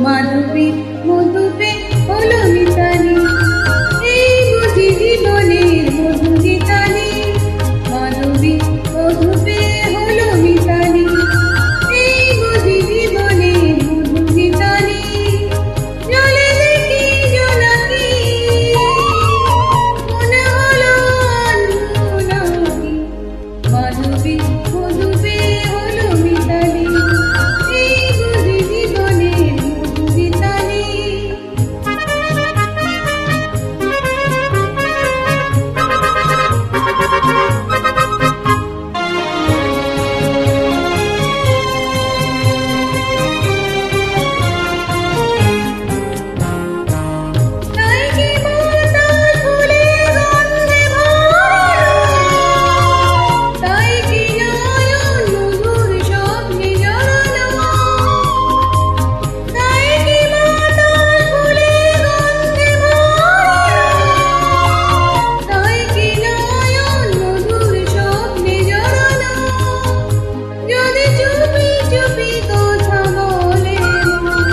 মাধবী মধুপে হলো মিতালি, এই বুঝি জীবনের মধু গীতালি। মাধবী মধুপে হলো মিতালি, এই বুঝি জীবনের মধু গীতালি। জলে দেখি জোনাকি, মনে হলো আনমনাকি। মাধবী মধুপে হলো মিতালি, এই বুঝি জীবনের মধু গীতালি। তাই কি মাতাল ফুলের গন্ধে ভরা, তাই কি নয়ন মধুর স্বপ্নে জড়ানো। তাই কি মাতাল ফুলের গন্ধে ভরা, তাই কি নয়ন মধুর স্বপ্নে জড়ানো। যদি চুপি চুপি কথা বলে মন,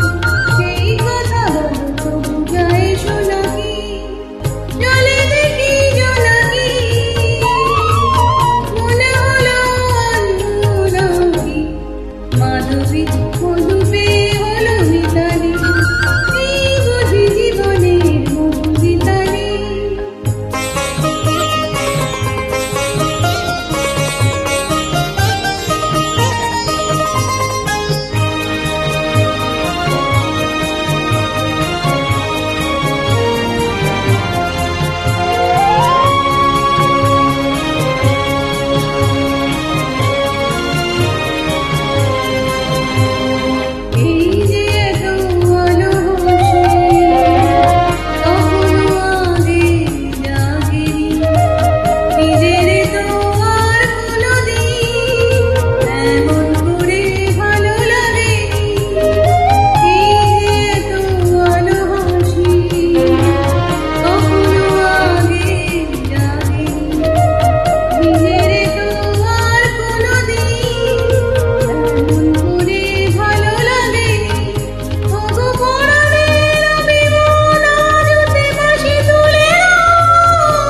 সেই কথা বলো তবু যায় শোনাকি। জলে দেখি জোনাকি, মনে হলো আনমনাকি। মাধবী মধুপে হলো মিতালি, এই বুঝি জীবনের মধু গীতালি। এই যে এত ভালোবাসি, কখনো আগে জাগিনি। নিজের তো আর কোনোদিন এমন করে ভালো লাগেনি। এই যে এত ভালোবাসি, কখনো আগে জাগিনি। নিজের তো আর কোনোদিন এমন করে ভালো লাগেনি। ওগো পরাণের অভিমান আজতে বাঁশি তুলে নাও,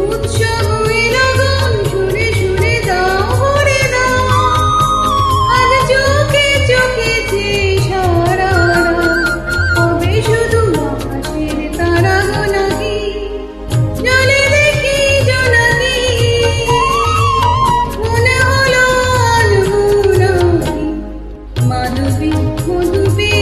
উৎসব এই লগন সুরে সুরে দাও ভরে দাও। আজ চোখে চোখে যে সারা রাত হবে শুধু আকাশের তারা গোনাকি। জলে দেখি জোনাকি, মনে হলো আনমনাকি। মাধবী মধুপে